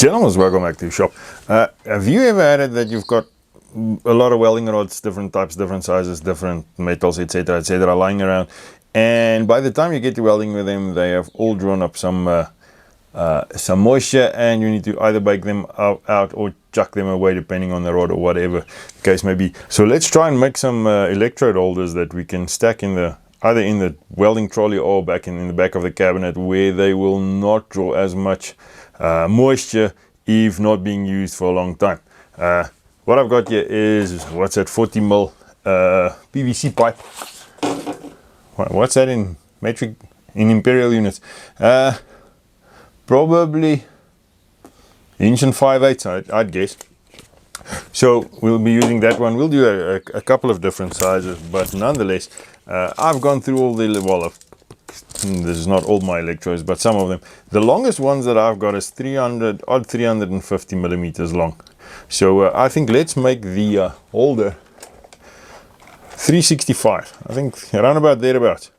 Gentlemen, welcome back to the shop. Have you ever had it that you've got a lot of welding rods, different types, different sizes, different metals, etc., lying around, and by the time you get to welding with them, they have all drawn up some moisture, and you need to either bake them out or chuck them away depending on the rod or whatever the case may be. So let's try and make some electrode holders that we can stack in the either in the welding trolley or back in the back of the cabinet, where they will not draw as much moisture if not being used for a long time. What I've got here is, what's that, 40 mil PVC pipe. What's that in metric, in imperial units? Probably 1 5/8 I'd guess. So we'll be using that one. We'll do a couple of different sizes, but nonetheless, I've gone through all the, well, this is not all my electrodes, but some of them. The longest ones that I've got is 350 millimeters long. So I think let's make the holder 365. I think around about thereabouts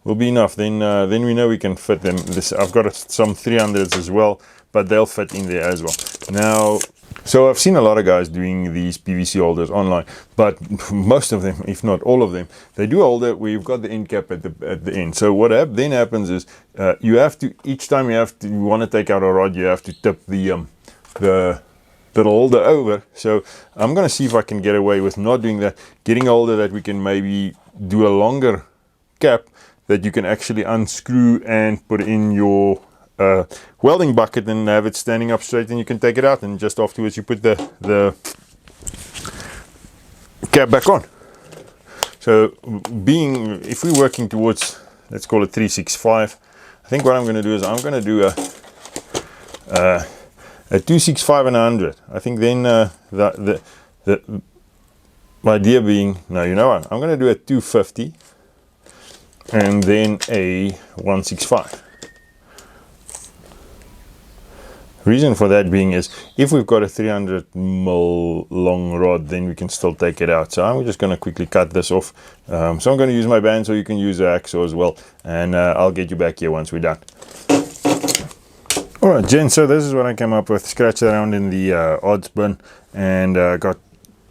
will be enough. Then we know we can fit them. I've got some 300s as well, but they'll fit in there as well. Now, so I've seen a lot of guys doing these PVC holders online, but most of them, if not all of them, they do holder where you've got the end cap at the end. So what then happens is you have to, each time you want to take out a rod, you have to tip the holder over. So I'm going to see if I can get away with not doing that, getting a holder that we can maybe do a longer cap that you can actually unscrew and put in your welding bucket and have it standing up straight, and you can take it out, and just afterwards you put the cap back on. So if we're working towards, let's call it 365, I think what I'm going to do is I'm going to do a 265 and 100. I think then the idea being, no, you know what, I'm going to do a 250 and then a 165. Reason for that being is, if we've got a 300 mil long rod, then we can still take it out. So I'm just going to quickly cut this off. So I'm going to use my band, so you can use a hacksaw as well, and I'll get you back here once we're done. Alright, gents, so this is what I came up with. Scratched around in the odds bin, and got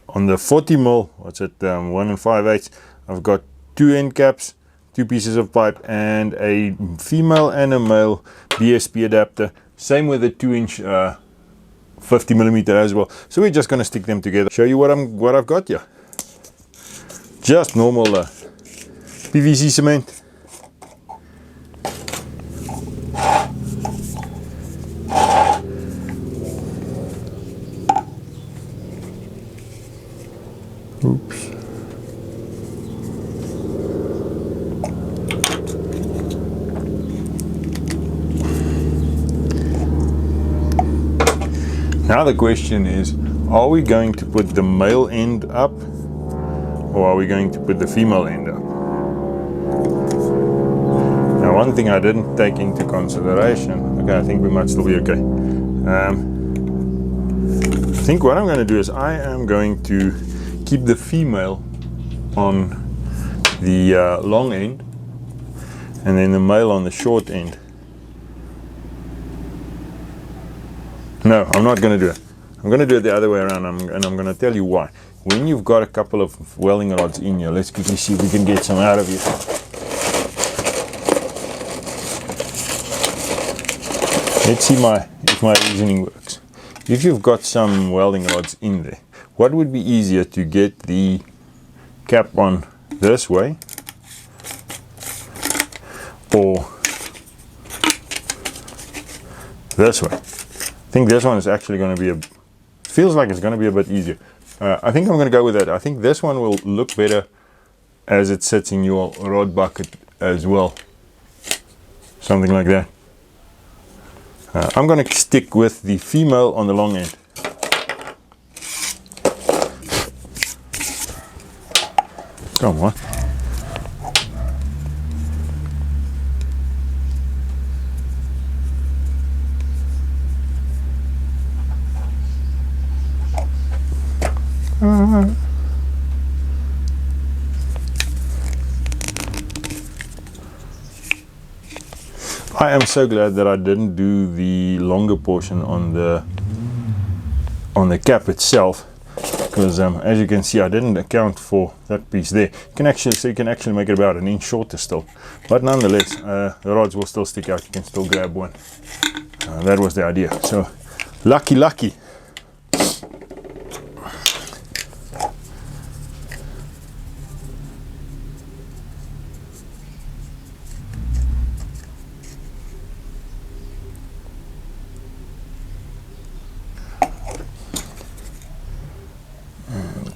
on the 40 mil, what's it, 1 5/8, I've got 2 end caps, 2 pieces of pipe, and a female and a male BSP adapter. Same with the 2-inch 50 millimeter as well. So we're just going to stick them together. Show you what I've got here. Just normal PVC cement. Oops. Now the question is, are we going to put the male end up, or are we going to put the female end up? Now, one thing I didn't take into consideration, okay, I think we might still be okay. I think what I'm going to do is I am going to keep the female on the long end, and then the male on the short end. No, I'm not going to do it. I'm going to do it the other way around, and I'm going to tell you why. When you've got a couple of welding rods in here, let's quickly see if we can get some out of here. Let's see if my reasoning works. If you've got some welding rods in there, what would be easier, to get the cap on this way, or this way? I think this one is actually going to be feels like it's going to be a bit easier. I think I'm going to go with that. I think this one will look better as it sits in your rod bucket as well. Something like that. I'm going to stick with the female on the long end. Come on. I am so glad that I didn't do the longer portion on the cap itself, because as you can see, I didn't account for that piece there. You can actually make it about an inch shorter still, but nonetheless the rods will still stick out. You can still grab one. That was the idea. So lucky.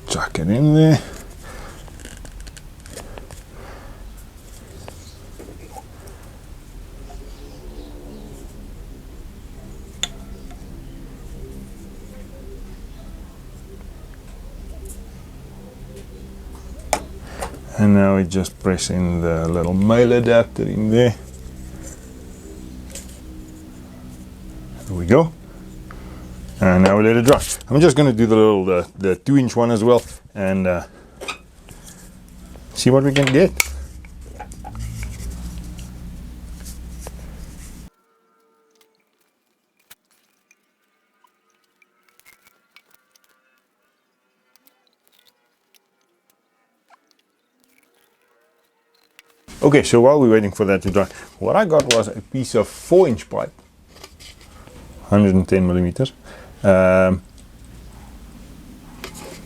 Chuck it in there. And now we just press in the little male adapter in there. There we go. And now we let it dry. I'm just going to do the 2-inch one as well, and see what we can get. Okay, so while we're waiting for that to dry, what I got was a piece of 4-inch pipe, 110 millimeters.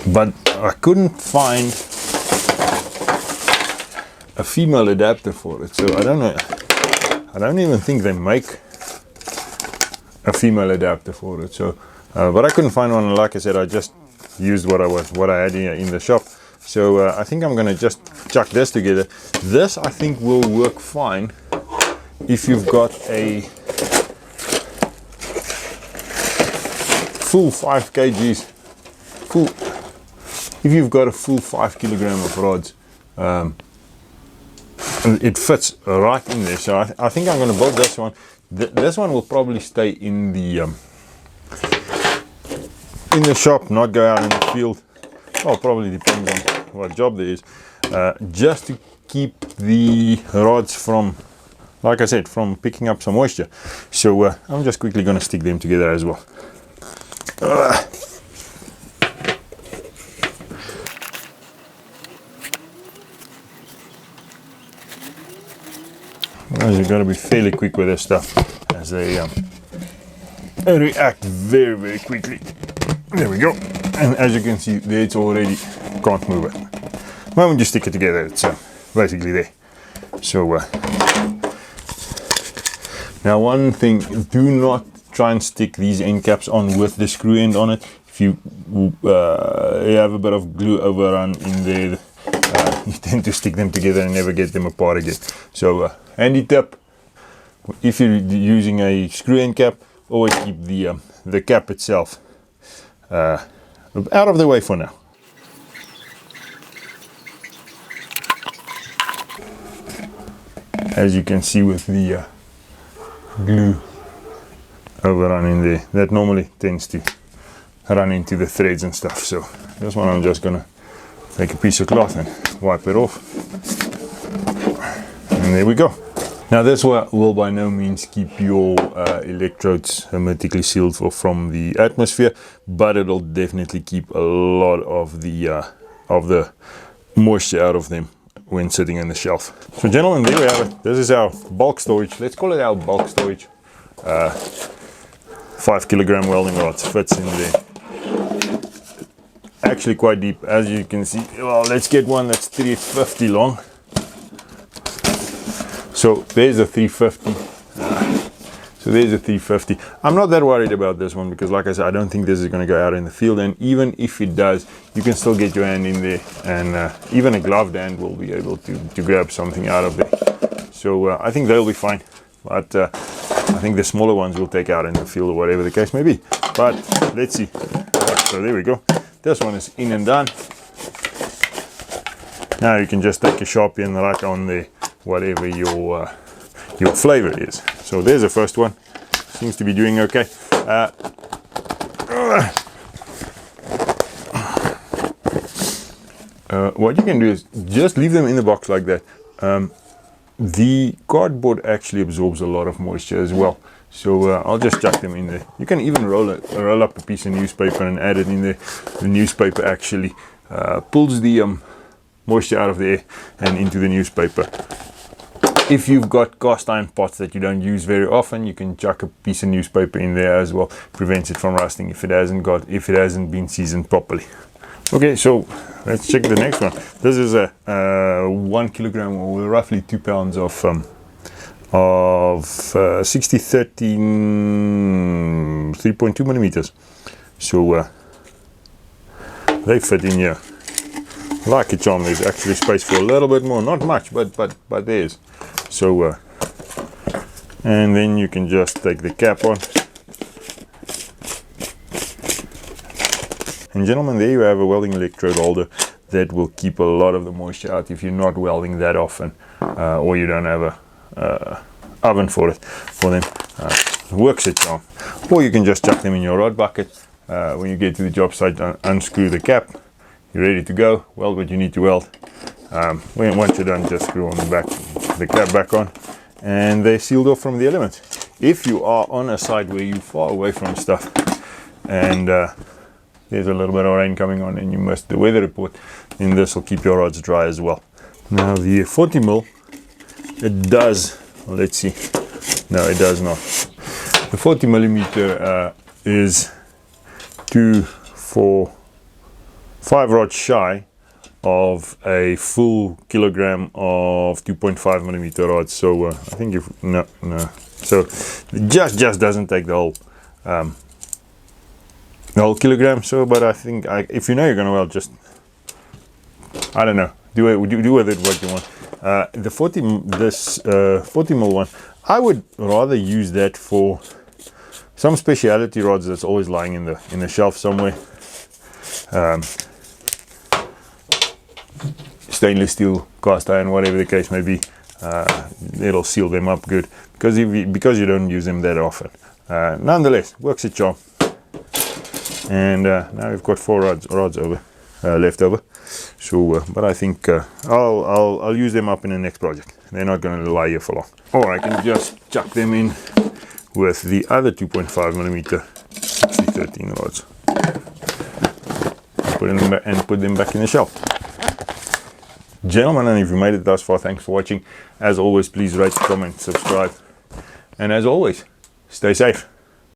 But I couldn't find a female adapter for it, so I don't know. I don't even think they make a female adapter for it. So, but I couldn't find one. And like I said, I just used what I had here in the shop. So I think I'm gonna just chuck this together. This I think will work fine if you've got a full 5 kgs. If you've got a full 5 kilogram of rods, it fits right in there. So I think I'm going to build this one. This one will probably stay in the shop, not go out in the field. Well, probably depends on what job there is. Just to keep the rods from, like I said, from picking up some moisture. So I'm just quickly going to stick them together as well. You've got to be fairly quick with this stuff, as they react very, very quickly. There we go. And as you can see, there it's already, can't move it. The moment you stick it together, it's basically there. So now one thing, do not try and stick these end caps on with the screw end on it. If you have a bit of glue overrun in there, you tend to stick them together and never get them apart again. So handy tip, if you're using a screw end cap, always keep the cap itself out of the way for now. As you can see with the glue overrun in there, that normally tends to run into the threads and stuff. So this one I'm just gonna take a piece of cloth and wipe it off, and there we go. Now this will by no means keep your electrodes hermetically sealed from the atmosphere, but it'll definitely keep a lot of the moisture out of them when sitting in the shelf. So gentlemen, there we have it. This is our bulk storage. Let's call it our bulk storage. 5 kilogram welding rods, fits in there. Actually quite deep, as you can see. Well, let's get one that's 350 long. So there's a 350. So there's a 350. I'm not that worried about this one because, like I said, I don't think this is going to go out in the field. And even if it does, you can still get your hand in there, and even a gloved hand will be able to grab something out of there. So I think they'll be fine. But I think the smaller ones will take out in the field or whatever the case may be. But let's see. So there we go. This one is in and done. Now you can just take a Sharpie and write on there whatever your flavor is. So there's the first one. Seems to be doing okay. What you can do is just leave them in the box like that. the cardboard actually absorbs a lot of moisture as well. So I'll just chuck them in there. You can even roll up a piece of newspaper and add it in there. The newspaper actually pulls the moisture out of the air and into the newspaper. If you've got cast iron pots that you don't use very often, you can chuck a piece of newspaper in there as well. Prevents it from rusting if it hasn't been seasoned properly. Okay, so let's check the next one. This is a 1 kilogram, or roughly 2 pounds of 6013 3.2 millimeters. So they fit in here like a charm. There's actually space for a little bit more, not much, but there's. So and then you can just take the cap on. And gentlemen, there you have a welding electrode holder that will keep a lot of the moisture out if you're not welding that often, or you don't have a oven for them. Works a charm. Or you can just chuck them in your rod bucket. When you get to the job site, unscrew the cap. You're ready to go. Weld what you need to weld. Once you're done, just screw on the cap back on, and they're sealed off from the elements. If you are on a site where you're far away from stuff, and there's a little bit of rain coming on and you missed the weather report, then this will keep your rods dry as well. Now the 40 mil, it does, let's see, no, it does not. The 40 millimeter is 5 rods shy of a full kilogram of 2.5 millimeter rods. So I think so it just doesn't take the whole kilogram. So, but I think if you know you're gonna weld, just, I don't know, do with it what you want. The 40 mil one, I would rather use that for some specialty rods that's always lying in the shelf somewhere. Stainless steel, cast iron, whatever the case may be, it'll seal them up good because you don't use them that often. Nonetheless, works a charm. And now we've got 4 rods over left over. So, but I think I'll use them up in the next project. They're not going to lie here for long. Or I can just chuck them in with the other 2.5 millimeter 6013 rods. Put them back in the shelf. Gentlemen, and if you made it thus far, thanks for watching. As always, please rate, comment, subscribe, and as always, stay safe.